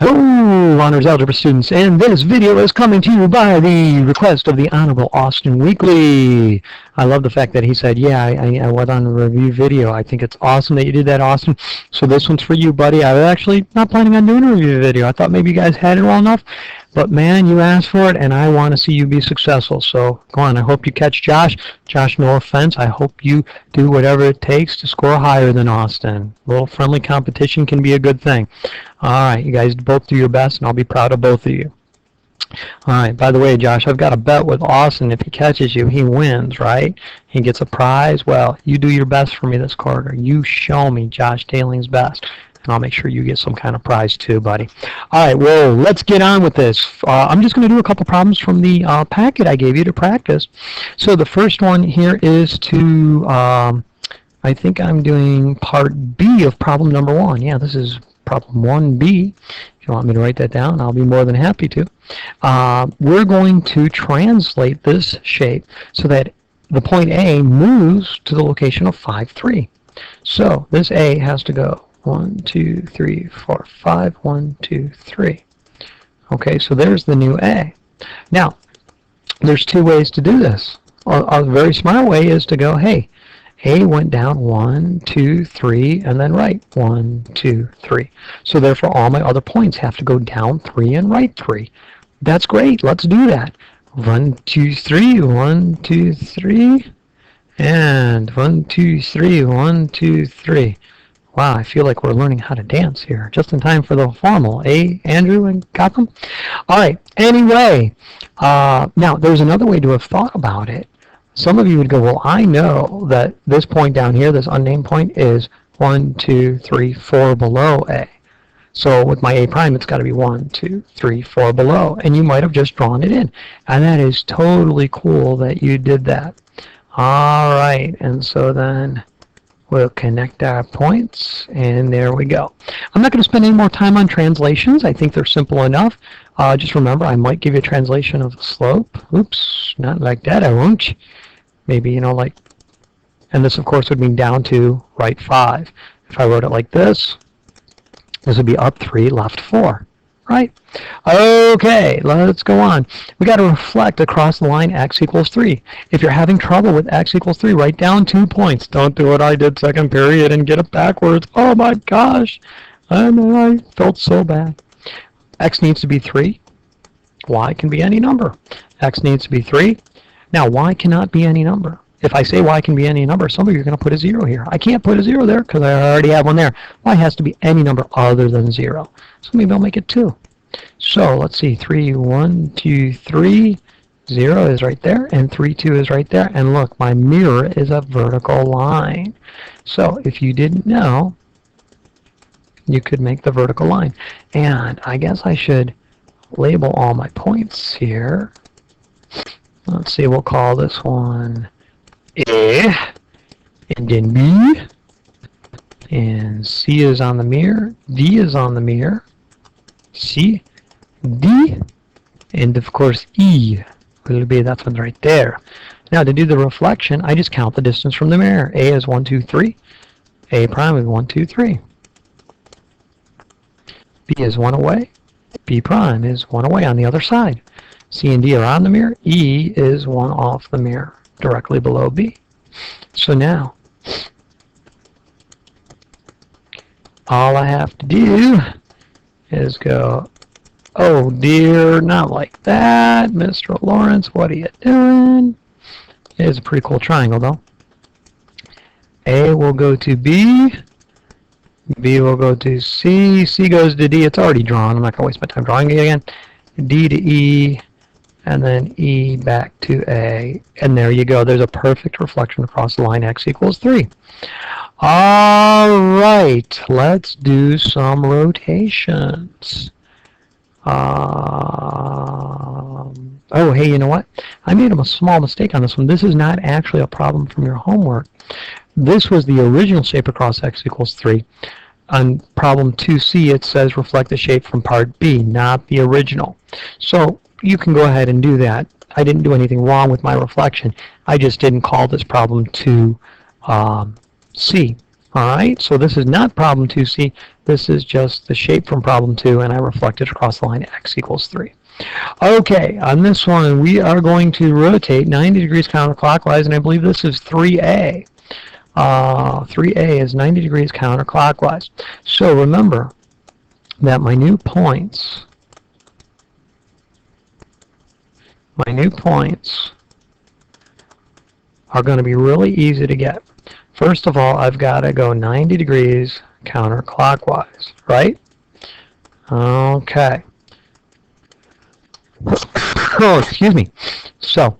Hello, Honors Algebra students, and this video is coming to you by the request of the Honorable Austin Weekly. I love the fact that he said, yeah, I went on a review video. I think it's awesome that you did that, Austin. So this one's for you, buddy. I was actually not planning on doing a review video. I thought maybe you guys had it well enough, but man, you asked for it, and I want to see you be successful. So go on. I hope you catch Josh. Josh, no offense. I hope you do whatever it takes to score higher than Austin. A little friendly competition can be a good thing. All right, you guys both do your best, and I'll be proud of both of you. All right, by the way, Josh, I've got a bet with Austin. If he catches you, he wins, right? He gets a prize. Well, you do your best for me this quarter. You show me Josh Daling's best, and I'll make sure you get some kind of prize too, buddy. All right, well, let's get on with this. I'm just going to do a couple problems from the packet I gave you to practice. So the first one here is to, I think I'm doing part B of problem number 1. Yeah, this is problem 1B. If you want me to write that down, I'll be more than happy to. We're going to translate this shape so that the point A moves to the location of 5, 3. So this A has to go 1, 2, 3, 4, 5, 1, 2, 3. Okay, so there's the new A. Now, there's two ways to do this. A very smart way is to go, hey, A went down 1, 2, 3, and then right 1, 2, 3. So therefore, all my other points have to go down 3 and right 3. That's great. Let's do that. 1, 2, 3, 1, 2, 3, and 1, 2, 3, 1, 2, 3. Wow, I feel like we're learning how to dance here, just in time for the formal. Andrew, and got them? All right. Anyway, now there's another way to have thought about it. Some of you would go, well, I know that this point down here, this unnamed point, is 1, 2, 3, 4 below A. So with my A prime, it's got to be 1, 2, 3, 4 below. And you might have just drawn it in. And that is totally cool that you did that. All right. And so then we'll connect our points. And there we go. I'm not going to spend any more time on translations. I think they're simple enough. Just remember, I might give you a translation of the slope. Oops, not like that, I won't. Maybe, like, and this, of course, would mean down 2, right 5. If I wrote it like this would be up 3, left 4, right? Okay, let's go on. We got to reflect across the line x equals 3. If you're having trouble with x equals 3, write down 2 points. Don't do what I did second period and get it backwards. Oh my gosh, I felt so bad. X needs to be 3. Y can be any number. X needs to be 3. Now, y cannot be any number. If I say y can be any number, some of you are going to put a 0 here. I can't put a 0 there because I already have one there. Y has to be any number other than 0. So maybe I'll make it 2. So let's see. 3, 1, 2, 3. 0 is right there, and 3, 2 is right there. And look, my mirror is a vertical line. So if you didn't know, you could make the vertical line. And I guess I should label all my points here. Let's see, we'll call this one A, and then B, and C is on the mirror, D is on the mirror, C, D, and of course E will be that one right there. Now to do the reflection, I just count the distance from the mirror. A is 1, 2, 3. A prime is 1, 2, 3. B is 1 away. B prime is 1 away on the other side. C and D are on the mirror. E is 1 off the mirror, directly below B. So now, all I have to do is go, oh dear, not like that. Mr. Lawrence, what are you doing? It is a pretty cool triangle, though. A will go to B. B will go to C. C goes to D. It's already drawn. I'm not going to waste my time drawing it again. D to E. And then E back to A. And there you go. There's a perfect reflection across the line x equals 3. All right. Let's do some rotations. Oh, hey, you know what? I made a small mistake on this one. This is not actually a problem from your homework. This was the original shape across x equals 3. On problem 2C, it says reflect the shape from part B, not the original. So you can go ahead and do that. I didn't do anything wrong with my reflection. I just didn't call this problem 2C. All right, so this is not problem 2C. This is just the shape from problem 2, and I reflect it across the line x equals 3. Okay, on this one, we are going to rotate 90 degrees counterclockwise, and I believe this is 3A. 3A is 90 degrees counterclockwise. So remember that my new points are going to be really easy to get. First of all, I've got to go 90 degrees counterclockwise, right? Okay. Oh, excuse me. So,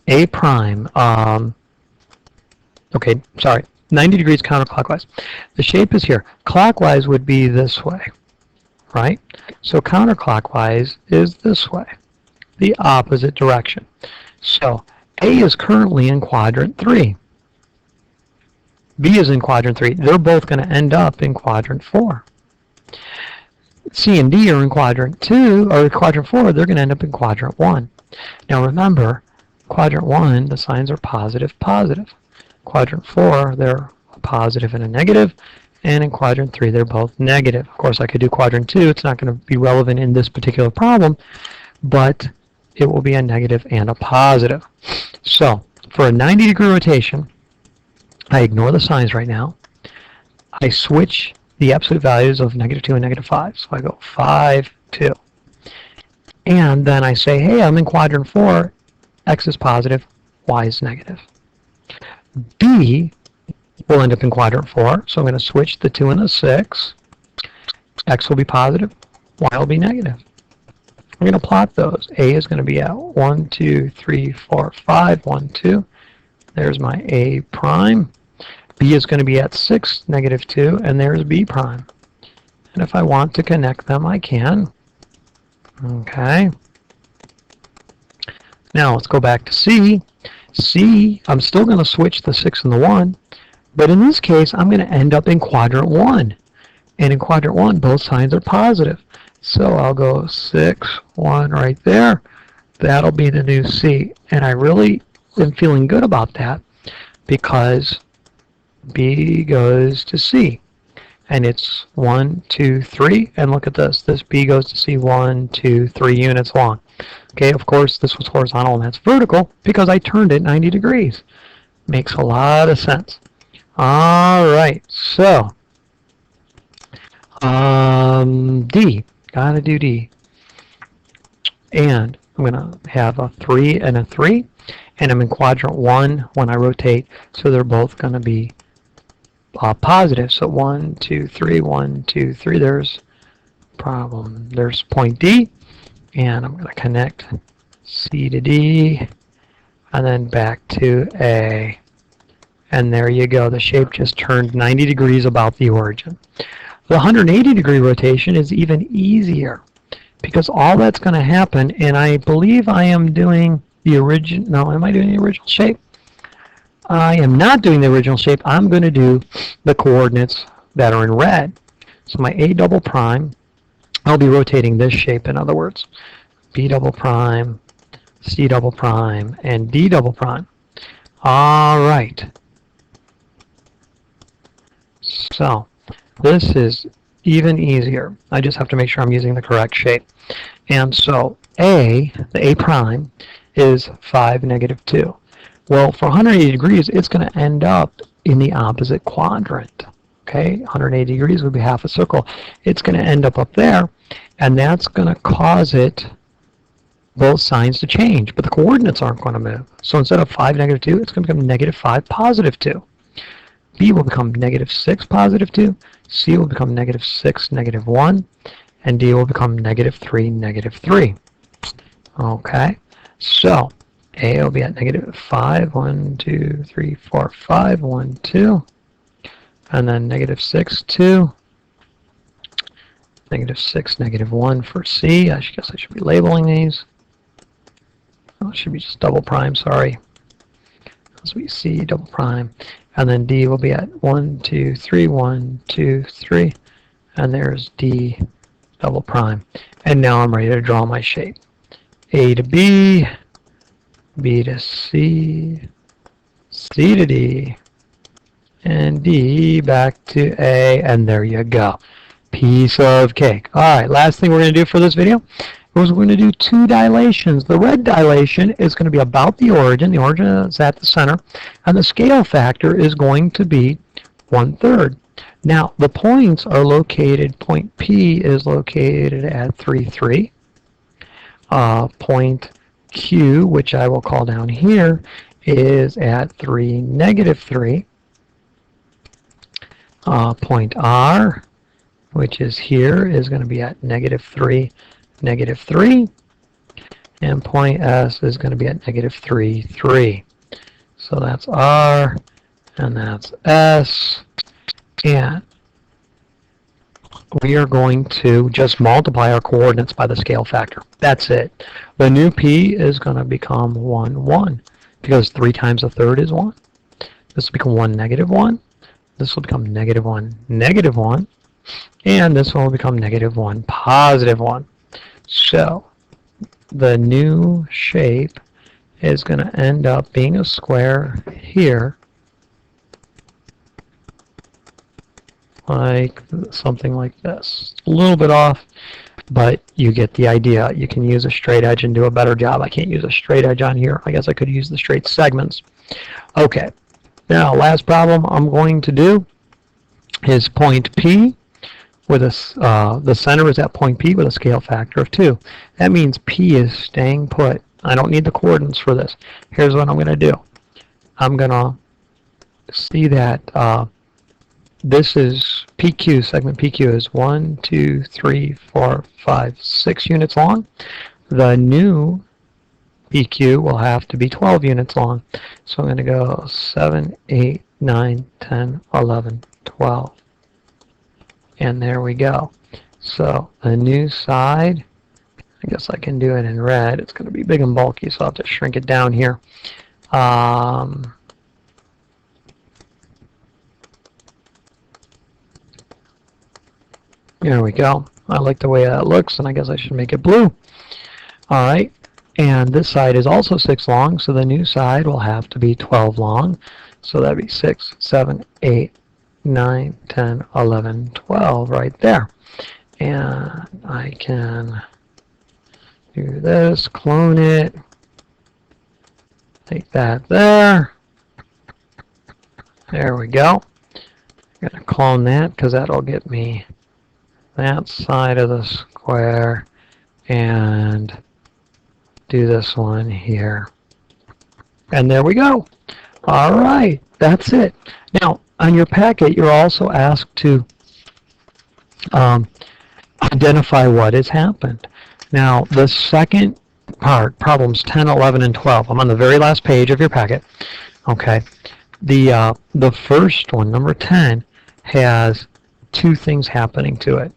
A prime, okay, sorry, 90 degrees counterclockwise. The shape is here. Clockwise would be this way, right? So counterclockwise is this way, the opposite direction. So A is currently in quadrant 3. B is in quadrant 3. They're both going to end up in quadrant 4. C and D are in quadrant 2, or quadrant 4. They're going to end up in quadrant 1. Now remember, quadrant 1, the signs are positive, positive. Quadrant 4, they're a positive and a negative. And in quadrant 3, they're both negative. Of course, I could do quadrant 2. It's not going to be relevant in this particular problem, but it will be a negative and a positive. So for a 90-degree rotation, I ignore the signs right now. I switch the absolute values of -2 and -5. So I go 5, 2. And then I say, hey, I'm in quadrant 4. X is positive, Y is negative. B will end up in quadrant 4. So I'm going to switch the 2 and the 6. X will be positive, Y will be negative. I'm going to plot those. A is going to be at 1, 2, 3, 4, 5, 1, 2. There's my A prime. B is going to be at 6, -2, and there's B prime. And if I want to connect them, I can. Okay. Now let's go back to C. C, I'm still going to switch the 6 and the 1, but in this case, I'm going to end up in quadrant 1. And in quadrant 1, both signs are positive. So I'll go 6, 1 right there. That'll be the new C. And I really am feeling good about that because B goes to C. And it's 1, 2, 3. And look at this. This B goes to C 1, 2, 3 units long. Okay, of course, this was horizontal and that's vertical because I turned it 90 degrees. Makes a lot of sense. All right, so D. Gotta do D. And I'm going to have a 3 and a 3. And I'm in quadrant 1 when I rotate, so they're both going to be positive. So 1, 2, 3, 1, 2, 3. There's problem. There's point D. And I'm going to connect C to D. And then back to A. And there you go. The shape just turned 90 degrees about the origin. The 180-degree rotation is even easier because all that's going to happen, and I believe I am doing the original, no, am I doing the original shape? I am not doing the original shape. I'm going to do the coordinates that are in red. So my A double prime, I'll be rotating this shape, in other words. B double prime, C double prime, and D double prime. All right. So this is even easier. I just have to make sure I'm using the correct shape. And so A, the A prime, is 5, -2. Well, for 180 degrees, it's going to end up in the opposite quadrant. Okay, 180 degrees would be half a circle. It's going to end up there, and that's going to cause it, both signs to change, but the coordinates aren't going to move. So instead of 5, -2, it's going to become -5, +2. B will become -6, +2. C will become -6, -1. And D will become -3, -3. Okay, so A will be at -5, 1, 2, 3, 4, 5, 1, 2. And then -6, 2. -6, -1 for C. I guess I should be labeling these. Oh, it should be just double prime, sorry. This will be C double prime. And then D will be at 1, 2, 3, 1, 2, 3. And there's D double prime. And now I'm ready to draw my shape. A to B, B to C, C to D, and D back to A, and there you go. Piece of cake. All right, last thing we're going to do for this video is we're going to do two dilations. The red dilation is going to be about the origin. The origin is at the center, and the scale factor is going to be 1/3. Now, the points are located, point P is located at 3, 3. Point Q, which I will call down here, is at 3, -3. Point R, which is here, is going to be at -3, -3. And point S is going to be at -3, 3. So that's R, and that's S. And we are going to just multiply our coordinates by the scale factor. That's it. The new P is going to become 1, 1, because 3 times 1/3 is 1. This will become 1, -1. This will become -1, -1. And this one will become -1, +1. So the new shape is going to end up being a square here, like something like this. A little bit off, but you get the idea. You can use a straight edge and do a better job. I can't use a straight edge on here. I guess I could use the straight segments. Okay, now last problem I'm going to do is point P with the center is at point P with a scale factor of 2. That means P is staying put. I don't need the coordinates for this. Here's what I'm going to do. I'm going to see that this is PQ, segment PQ is 1, 2, 3, 4, 5, 6 units long. The new PQ will have to be 12 units long. So I'm going to go 7, 8, 9, 10, 11, 12. And there we go. So the new side, I guess I can do it in red. It's going to be big and bulky, so I'll have to shrink it down here. There we go. I like the way that looks, and I guess I should make it blue. All right. And this side is also 6 long, so the new side will have to be 12 long. So that'd be 6, 7, 8, 9, 10, 11, 12 right there. And I can do this, clone it, take that there. There we go. I'm going to clone that because that'll get me that side of the square, and do this one here. And there we go. All right, that's it. Now, on your packet, you're also asked to identify what has happened. Now, the second part, problems 10, 11, and 12. I'm on the very last page of your packet. Okay. The first one, number 10, has 2 things happening to it.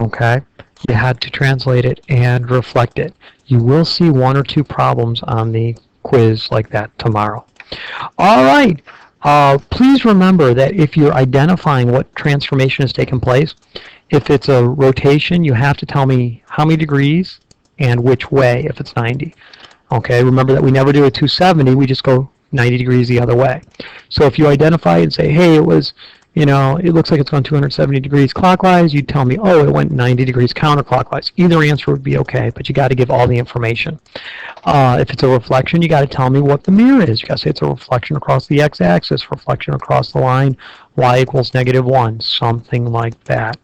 Okay. You had to translate it and reflect it. You will see 1 or 2 problems on the quiz like that tomorrow. All right. Please remember that if you're identifying what transformation has taken place, if it's a rotation, you have to tell me how many degrees and which way if it's 90. Okay, remember that we never do a 270, we just go 90 degrees the other way. So if you identify and say, hey, it was, you know, it looks like it's gone 270 degrees clockwise, you'd tell me, oh, it went 90 degrees counterclockwise. Either answer would be okay, but you got to give all the information. If it's a reflection, you got to tell me what the mirror is. You got to say it's a reflection across the x-axis, reflection across the line, y = -1, something like that.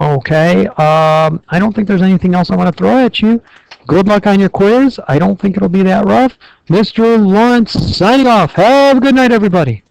Okay, I don't think there's anything else I want to throw at you. Good luck on your quiz. I don't think it'll be that rough. Mr. Lawrence signing off. Have a good night, everybody.